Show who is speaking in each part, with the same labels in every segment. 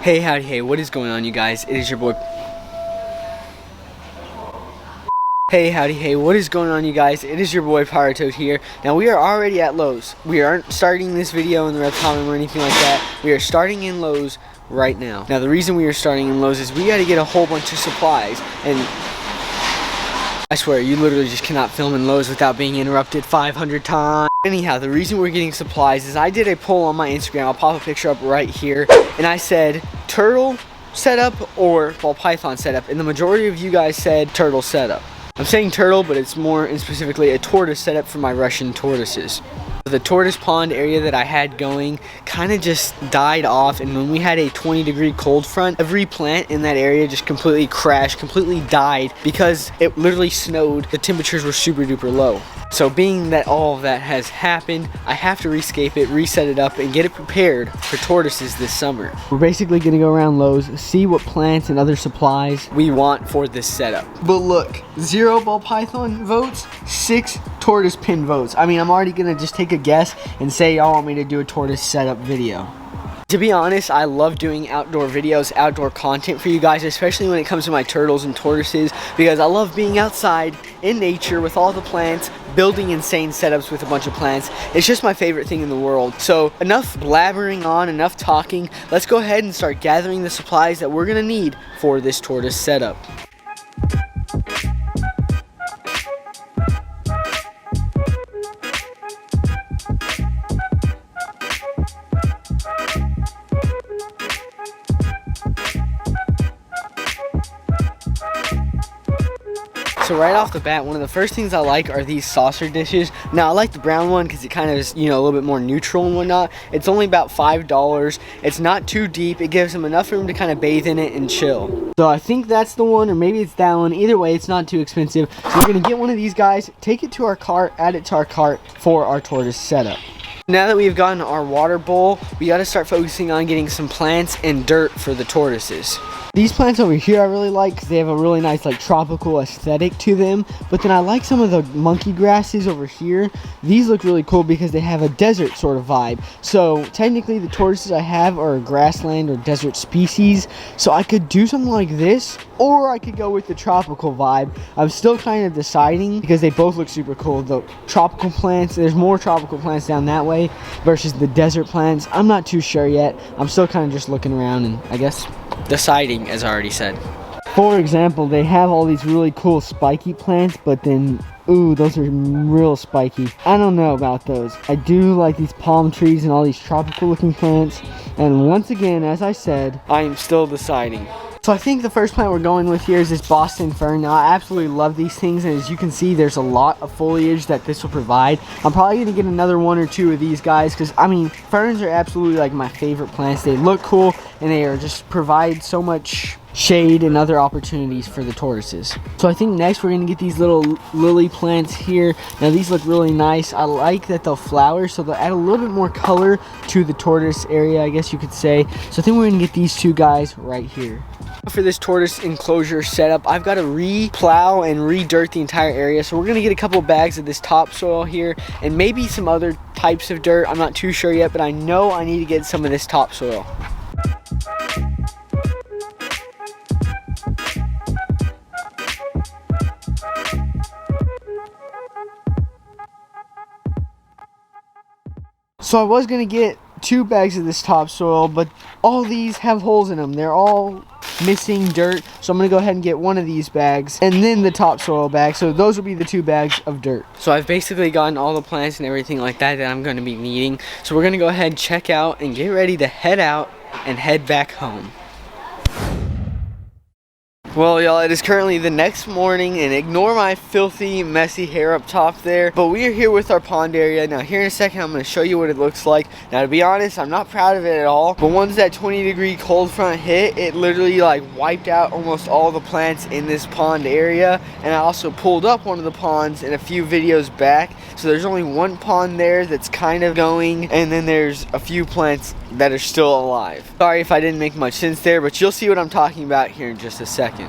Speaker 1: Hey, howdy, hey, what is going on, you guys? It is your boy. Hey, howdy, hey, what is going on, you guys? It is your boy Tortoise here. Now, we are already at Lowe's. We aren't starting this video in the reptile room or anything like that. We are starting in Lowe's right now. Now, the reason we are starting in Lowe's is we got to get a whole bunch of supplies. And I swear, you literally just cannot film in Lowe's without being interrupted 500 times. Anyhow, the reason we're getting supplies is I did a poll on my Instagram. I'll pop a picture up right here. And I said, turtle setup or ball python setup. And the majority of you guys said turtle setup. I'm saying turtle, but it's more and specifically a tortoise setup for my Russian tortoises. The tortoise pond area that I had going kind of just died off, and when we had a 20-degree cold front, every plant in that area just completely crashed, completely died because it literally snowed. The temperatures were super duper low. So being that all of that has happened, I have to rescape it, reset it up, and get it prepared for tortoises this summer. We're basically going to go around Lowe's, see what plants and other supplies we want for this setup. But look, 0 ball python votes, 6 tortoise pin votes. I mean, I'm already going to just take a guess and say y'all want me to do a tortoise setup video. To be honest, I love doing outdoor videos, outdoor content for you guys, especially when it comes to my turtles and tortoises, because I love being outside in nature with all the plants, building insane setups with a bunch of plants. It's just my favorite thing in the world. So enough blabbering on, enough talking. Let's go ahead and start gathering the supplies that we're gonna need for this tortoise setup. So right off the bat, one of the first things I like are these saucer dishes. Now, I like the brown one because it kind of is, you know, a little bit more neutral and whatnot. It's only about $5. It's not too deep. It gives them enough room to kind of bathe in it and chill. So I think that's the one, or maybe it's that one. Either way, it's not too expensive. So we're going to get one of these guys, take it to our cart, add it to our cart for our tortoise setup. Now that we've gotten our water bowl, we got to start focusing on getting some plants and dirt for the tortoises. These plants over here I really like because they have a really nice like tropical aesthetic to them. But then I like some of the monkey grasses over here. These look really cool because they have a desert sort of vibe. So technically the tortoises I have are a grassland or desert species. So I could do something like this, or I could go with the tropical vibe. I'm still kind of deciding because they both look super cool. The tropical plants, there's more tropical plants down that way versus the desert plants. I'm not too sure yet. I'm still kind of just looking around and I guess deciding, as I already said. For example, they have all these really cool spiky plants, but then, ooh, those are real spiky. I don't know about those. I do like these palm trees and all these tropical looking plants. And once again, as I said, I am still deciding. So I think the first plant we're going with here is this Boston fern. Now, I absolutely love these things, and as you can see, there's a lot of foliage that this will provide. I'm probably going to get another 1 or 2 of these guys because, I mean, ferns are absolutely like my favorite plants. They look cool, and they are just provide so much shade and other opportunities for the tortoises. So I think next we're going to get these little lily plants here. Now, these look really nice. I like that they'll flower, so they'll add a little bit more color to the tortoise area, I guess you could say. So I think we're going to get these 2 guys right here. For this tortoise enclosure setup, I've got to re-plow and re-dirt the entire area. So we're going to get a couple bags of this topsoil here and maybe some other types of dirt. I'm not too sure yet, but I know I need to get some of this topsoil. So I was going to get 2 bags of this topsoil, but all these have holes in them. They're all missing dirt, so I'm going to go ahead and get one of these bags and then the topsoil bag. So those will be the 2 bags of dirt. So I've basically gotten all the plants and everything like that I'm going to be needing. So we're going to go ahead and check out and get ready to head out and head back home. Well, y'all, it is currently the next morning, and ignore my filthy, messy hair up top there, but we are here with our pond area. Now, here in a second, I'm going to show you what it looks like. Now, to be honest, I'm not proud of it at all, but once that 20-degree cold front hit, it literally, like, wiped out almost all the plants in this pond area, and I also pulled up one of the ponds in a few videos back, so there's only one pond there that's kind of going, and then there's a few plants that are still alive. Sorry if I didn't make much sense there, but you'll see what I'm talking about here in just a second.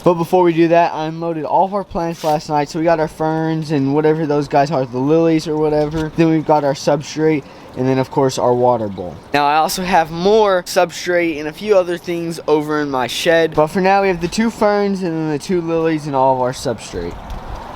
Speaker 1: But before we do that, I unloaded all of our plants last night. So we got our ferns and whatever those guys are, the lilies or whatever. Then we've got our substrate, and then of course our water bowl. Now I also have more substrate and a few other things over in my shed. But for now we have the 2 ferns and then the 2 lilies and all of our substrate.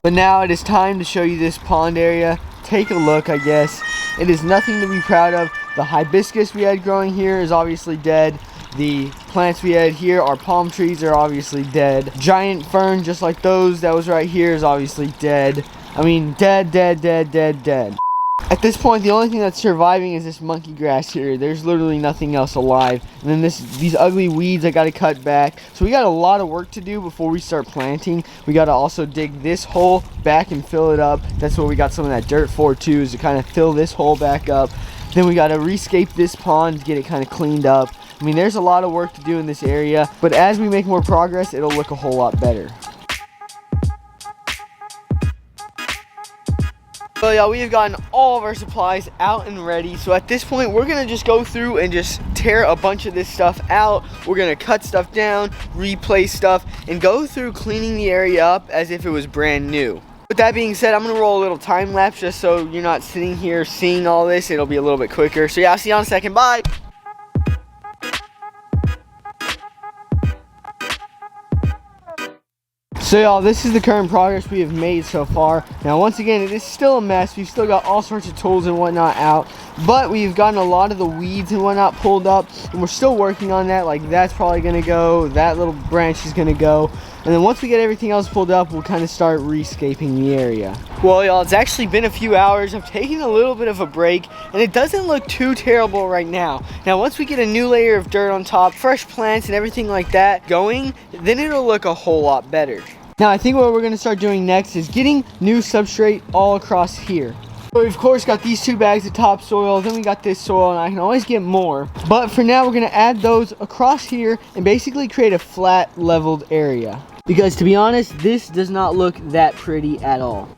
Speaker 1: But now it is time to show you this pond area. Take a look, I guess. It is nothing to be proud of. The hibiscus we had growing here is obviously dead. The plants we had here, our palm trees, are obviously dead. Giant fern, just like those that was right here, is obviously dead. I mean, dead, dead, dead, dead, dead. At this point, the only thing that's surviving is this monkey grass here. There's literally nothing else alive. And then these ugly weeds I gotta cut back. So we got a lot of work to do before we start planting. We gotta also dig this hole back and fill it up. That's what we got some of that dirt for too, is to kind of fill this hole back up. Then we gotta rescape this pond to get it kind of cleaned up. I mean, there's a lot of work to do in this area, but as we make more progress, it'll look a whole lot better. So y'all, we have gotten all of our supplies out and ready. So at this point, we're gonna just go through and just tear a bunch of this stuff out. We're gonna cut stuff down, replace stuff, and go through cleaning the area up as if it was brand new. With that being said, I'm gonna roll a little time lapse just so you're not sitting here seeing all this. It'll be a little bit quicker. So yeah, I'll see you in a second. Bye. So y'all, this is the current progress we have made so far. Now once again, it is still a mess. We've still got all sorts of tools and whatnot out, but we've gotten a lot of the weeds and whatnot pulled up, and we're still working on that. Like, that's probably gonna go, that little branch is gonna go, and then once we get everything else pulled up, we'll kind of start rescaping the area. Well y'all, it's actually been a few hours. I've taken a little bit of a break, and it doesn't look too terrible right now. Now once we get a new layer of dirt on top, fresh plants and everything like that going, then it'll look a whole lot better. Now I think what we're going to start doing next is getting new substrate all across here. So we've of course got these 2 bags of topsoil, then we got this soil, and I can always get more. But for now we're going to add those across here and basically create a flat leveled area. Because to be honest, this does not look that pretty at all.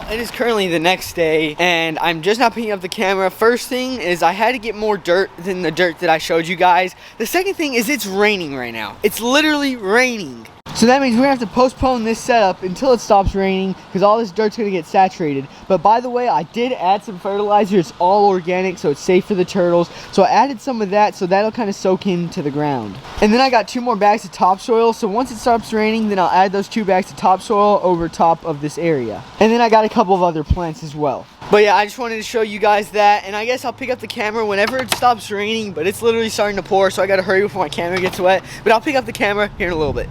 Speaker 1: It is currently the next day, and I'm just not picking up the camera. First thing is I had to get more dirt than the dirt that I showed you guys. The second thing is it's raining right now. It's literally raining. So that means we're gonna have to postpone this setup until it stops raining, because all this dirt's gonna get saturated. But by the way, I did add some fertilizer. It's all organic, so it's safe for the turtles. So I added some of that, so that'll kind of soak into the ground. And then I got 2 more bags of topsoil. So once it stops raining, then I'll add those 2 bags of topsoil over top of this area. And then I got a couple of other plants as well. But yeah, I just wanted to show you guys that, and I guess I'll pick up the camera whenever it stops raining, but it's literally starting to pour, so I gotta hurry before my camera gets wet. But I'll pick up the camera here in a little bit.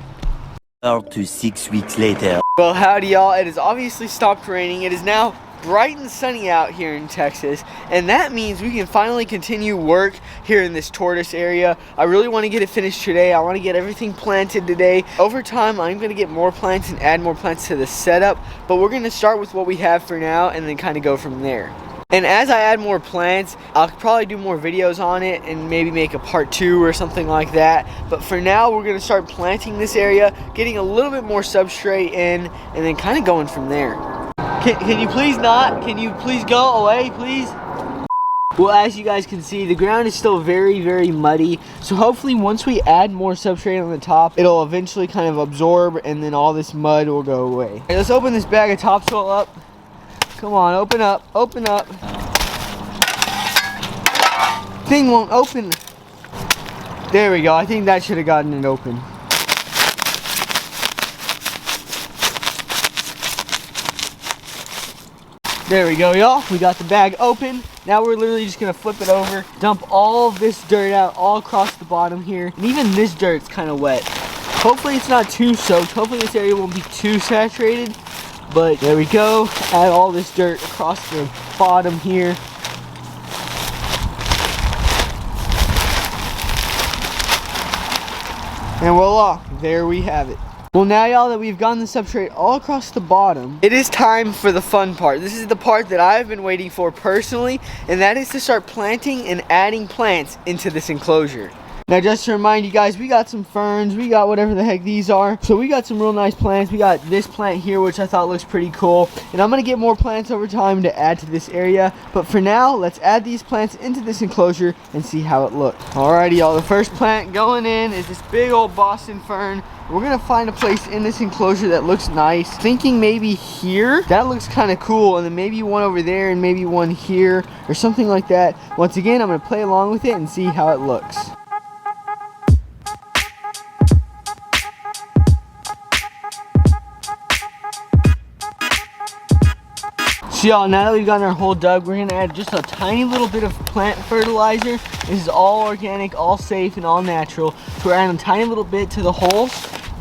Speaker 2: 4 to 6 weeks later.
Speaker 1: Well, howdy y'all, it has obviously stopped raining. It is now bright and sunny out here in Texas, and that means we can finally continue work here in this tortoise area. I really want to get it finished today. I want to get everything planted today. Over time, I'm going to get more plants and add more plants to the setup, but we're going to start with what we have for now and then kind of go from there. And as I add more plants, I'll probably do more videos on it and maybe make a part 2 or something like that. But for now, we're going to start planting this area, getting a little bit more substrate in, and then kind of going from there. Can you please not? Can you please go away, please? Well, as you guys can see, the ground is still very, very muddy. So hopefully once we add more substrate on the top, it'll eventually kind of absorb, and then all this mud will go away. All right, let's open this bag of topsoil up. Come on, open up, open up. Thing won't open. There we go. I think that should have gotten it open. There we go, y'all. We got the bag open. Now we're literally just gonna flip it over, dump all of this dirt out all across the bottom here. And even this dirt's kind of wet. Hopefully it's not too soaked. Hopefully this area won't be too saturated. But there we go. Add all this dirt across the bottom here. And voila, there we have it. Well, now y'all that we've gotten the substrate all across the bottom, it is time for the fun part. This is the part that I've been waiting for personally, and that is to start planting and adding plants into this enclosure. Now, just to remind you guys, we got some ferns, we got whatever the heck these are. So we got some real nice plants. We got this plant here, which I thought looks pretty cool. And I'm gonna get more plants over time to add to this area. But for now, let's add these plants into this enclosure and see how it looks. Alrighty, y'all, the first plant going in is this big old Boston fern. We're gonna find a place in this enclosure that looks nice. Thinking maybe here, that looks kind of cool, and then maybe one over there and maybe one here or something like that. Once again, I'm gonna play along with it and see how it looks. So y'all, now that we've gotten our hole dug, we're gonna add just a tiny little bit of plant fertilizer. This is all organic, all safe, and all natural. So we're adding a tiny little bit to the hole.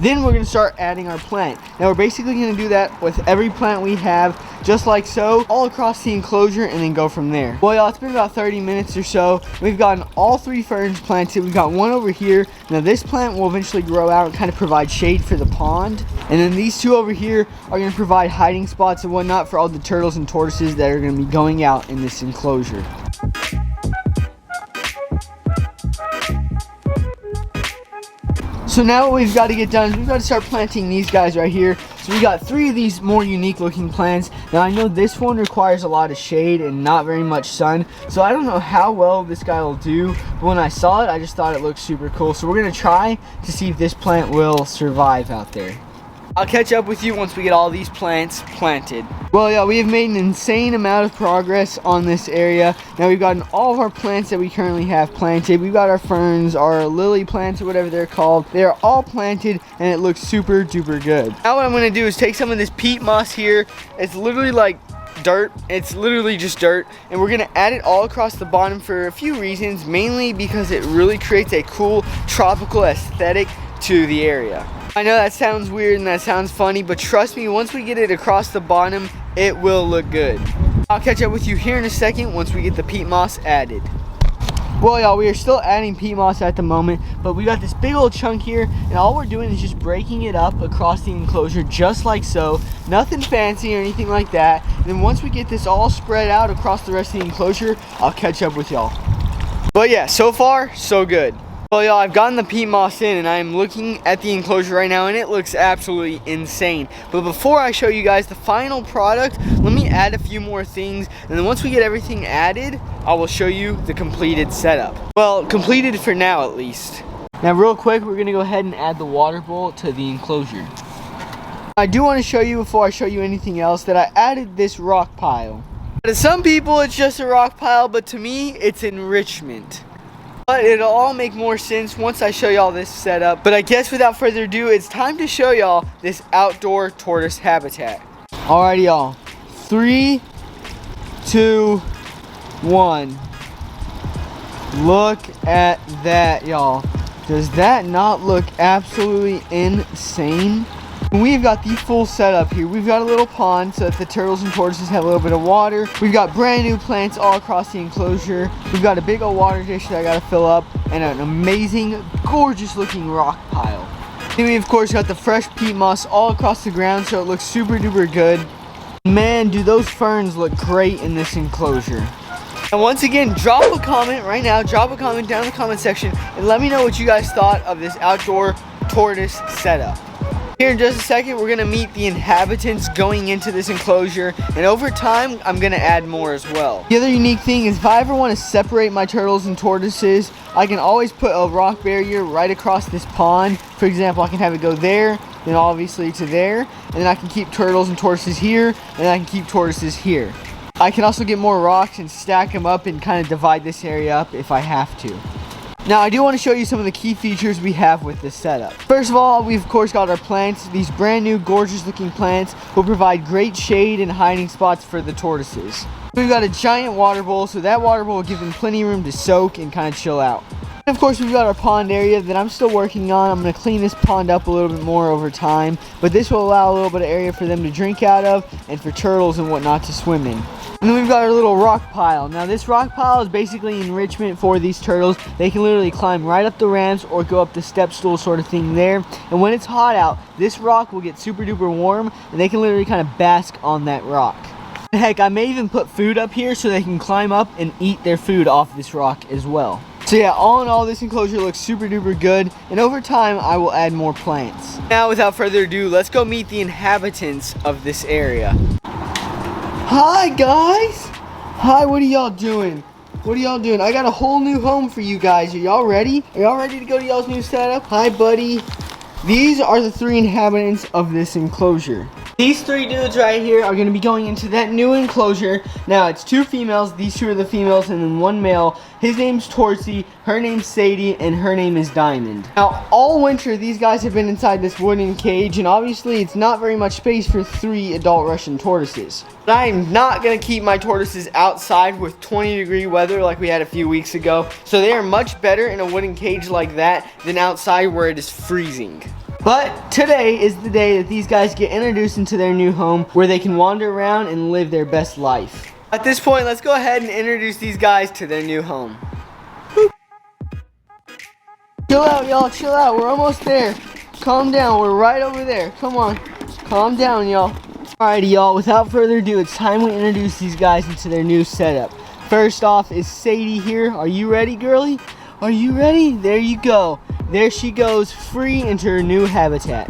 Speaker 1: Then we're gonna start adding our plant. Now we're basically gonna do that with every plant we have, just like so, all across the enclosure, and then go from there. Well, y'all, it's been about 30 minutes or so. We've gotten all 3 ferns planted. We've got one over here. Now this plant will eventually grow out and kind of provide shade for the pond. And then these 2 over here are gonna provide hiding spots and whatnot for all the turtles and tortoises that are gonna be going out in this enclosure. So now what we've got to get done is we've got to start planting these guys right here. So we got 3 of these more unique looking plants. Now I know this one requires a lot of shade and not very much sun. So I don't know how well this guy will do. But when I saw it, I just thought it looked super cool. So we're going to try to see if this plant will survive out there. I'll catch up with you once we get all these plants planted. Well, yeah, we have made an insane amount of progress on this area. Now we've gotten all of our plants that we currently have planted. We've got our ferns, our lily plants, or whatever they're called. They are all planted, and it looks super duper good. Now what I'm gonna do is take some of this peat moss here. It's literally like dirt. It's literally just dirt, and we're gonna add it all across the bottom for a few reasons, mainly because it really creates a cool tropical aesthetic to the area. I know that sounds weird and that sounds funny, but trust me, once we get it across the bottom, it will look good. I'll catch up with you here in a second once we get the peat moss added. Well, y'all, we are still adding peat moss at the moment, but we got this big old chunk here, and all we're doing is just breaking it up across the enclosure just like so. Nothing fancy or anything like that. And then once we get this all spread out across the rest of the enclosure, I'll catch up with y'all. But yeah, so far, so good. Well, y'all, I've gotten the peat moss in, and I'm looking at the enclosure right now, and it looks absolutely insane. But before I show you guys the final product, let me add a few more things, and then once we get everything added, I will show you the completed setup. Well, completed for now at least. Now real quick, we're gonna go ahead and add the water bowl to the enclosure. I do want to show you, before I show you anything else, that I added this rock pile. To some people it's just a rock pile, but to me it's enrichment. But it'll all make more sense once I show y'all this setup. But I guess without further ado, it's time to show y'all this outdoor tortoise habitat. Alrighty, y'all. 3, 2, 1. Look at that, y'all. Does that not look absolutely insane? We've got the full setup here. We've got a little pond so that the turtles and tortoises have a little bit of water. We've got brand new plants all across the enclosure. We've got a big old water dish that I gotta fill up, and an amazing, gorgeous looking rock pile. Then we of course got the fresh peat moss all across the ground, so it looks super duper good. Man, do those ferns look great in this enclosure. And once again, drop a comment right now, drop a comment down in the comment section, and let me know what you guys thought of this outdoor tortoise setup. Here in just a second, we're gonna meet the inhabitants going into this enclosure, and over time, I'm gonna add more as well. The other unique thing is if I ever wanna separate my turtles and tortoises, I can always put a rock barrier right across this pond. For example, I can have it go there, then obviously to there, and then I can keep turtles and tortoises here, and I can keep tortoises here. I can also get more rocks and stack them up and kind of divide this area up if I have to. Now, I do want to show you some of the key features we have with this setup. First of all, we've of course got our plants. These brand new gorgeous looking plants will provide great shade and hiding spots for the tortoises. We've got a giant water bowl, so that water bowl will give them plenty of room to soak and kind of chill out. And of course, we've got our pond area that I'm still working on. I'm going to clean this pond up a little bit more over time, but this will allow a little bit of area for them to drink out of and for turtles and whatnot to swim in. And then we've got our little rock pile. Now this rock pile is basically enrichment for these turtles. They can literally climb right up the ramps or go up the step stool sort of thing there. And when it's hot out, this rock will get super duper warm and they can literally kind of bask on that rock. And heck, I may even put food up here so they can climb up and eat their food off this rock as well. So yeah, all in all, this enclosure looks super duper good, and over time, I will add more plants. Now, without further ado, let's go meet the inhabitants of this area. Hi, guys. Hi, what are y'all doing? What are y'all doing? I got a whole new home for you guys. Are y'all ready? Are y'all ready to go to y'all's new setup? Hi, buddy. These are the 3 inhabitants of this enclosure. These 3 dudes right here are going to be going into that new enclosure. Now, it's 2 females. These 2 are the females and then 1 male. His name's Tortoise, her name's Sadie, and her name is Diamond. Now, all winter, these guys have been inside this wooden cage, and obviously, it's not very much space for 3 adult Russian tortoises. But I am not going to keep my tortoises outside with 20-degree weather like we had a few weeks ago. So they are much better in a wooden cage like that than outside where it is freezing. But today is the day that these guys get introduced into their new home where they can wander around and live their best life. At this point, let's go ahead and introduce these guys to their new home. Chill out, y'all, chill out. We're almost there. Calm down, we're right over there. Come on, calm down, y'all. Alrighty, y'all, without further ado, it's time we introduce these guys into their new setup. First off is Sadie here. Are you ready, girlie? Are you ready? There you go. There she goes, free into her new habitat.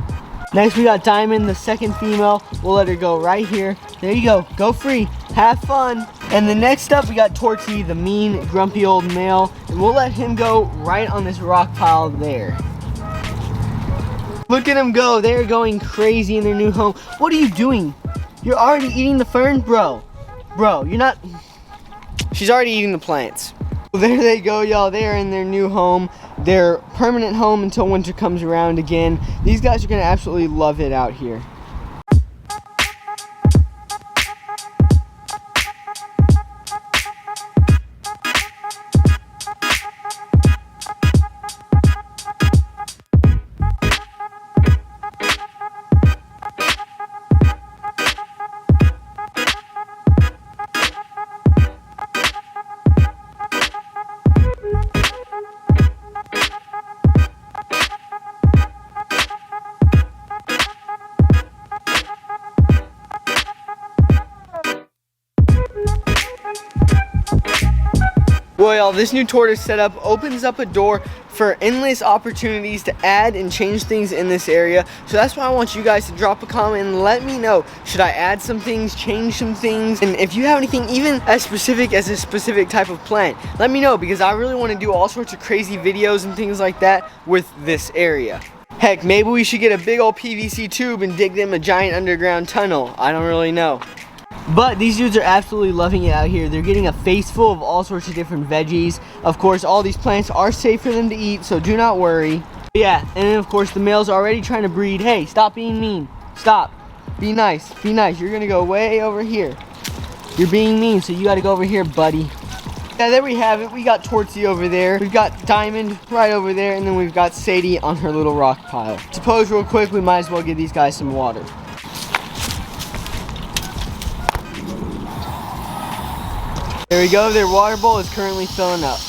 Speaker 1: Next we got Diamond, the second female. We'll let her go right here. There you go, go free, have fun. And the next up we got Tortoise, the mean, grumpy old male. And we'll let him go right on this rock pile there. Look at them go, they're going crazy in their new home. What are you doing? You're already eating the fern? Bro, you're not. She's already eating the plants. There they go, y'all. They are in their new home, their permanent home until winter comes around again. These guys are going to absolutely love it out here. Well, y'all, this new tortoise setup opens up a door for endless opportunities to add and change things in this area. So that's why I want you guys to drop a comment and let me know, should I add some things, change some things? And if you have anything even as specific as a specific type of plant, let me know, because I really want to do all sorts of crazy videos and things like that with this area. Heck, maybe we should get a big old PVC tube and dig them a giant underground tunnel. I don't really know. But these dudes are absolutely loving it out here. They're getting a face full of all sorts of different veggies. Of course, all these plants are safe for them to eat, so do not worry. But yeah, and then of course the male's already trying to breed. Hey, stop being mean. Stop. Be nice. Be nice. You're gonna go way over here. You're being mean, so you gotta go over here, buddy. Yeah, there we have it. We got Tortoise over there. We've got Diamond right over there, and then we've got Sadie on her little rock pile. To pose real quick, we might as well give these guys some water. There we go, their water bowl is currently filling up.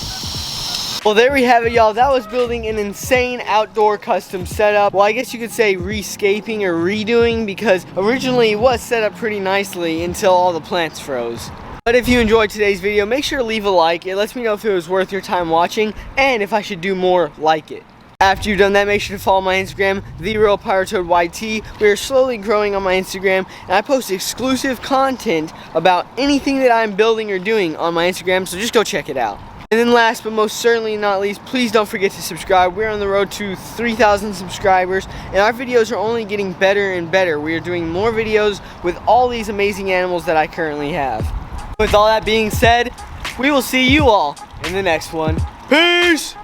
Speaker 1: Well, there we have it, y'all. That was building an insane outdoor custom setup. Well, I guess you could say rescaping or redoing, because originally it was set up pretty nicely until all the plants froze. But if you enjoyed today's video, make sure to leave a like. It lets me know if it was worth your time watching and if I should do more like it. After you've done that, make sure to follow my Instagram, TheRealPyroToadYT. We are slowly growing on my Instagram, and I post exclusive content about anything that I'm building or doing on my Instagram, so just go check it out. And then last but most certainly not least, please don't forget to subscribe. We're on the road to 3,000 subscribers, and our videos are only getting better and better. We are doing more videos with all these amazing animals that I currently have. With all that being said, we will see you all in the next one. Peace!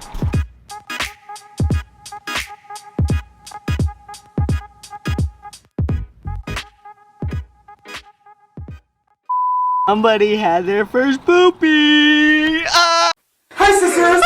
Speaker 1: Somebody had their first poopy. Hi, sisters.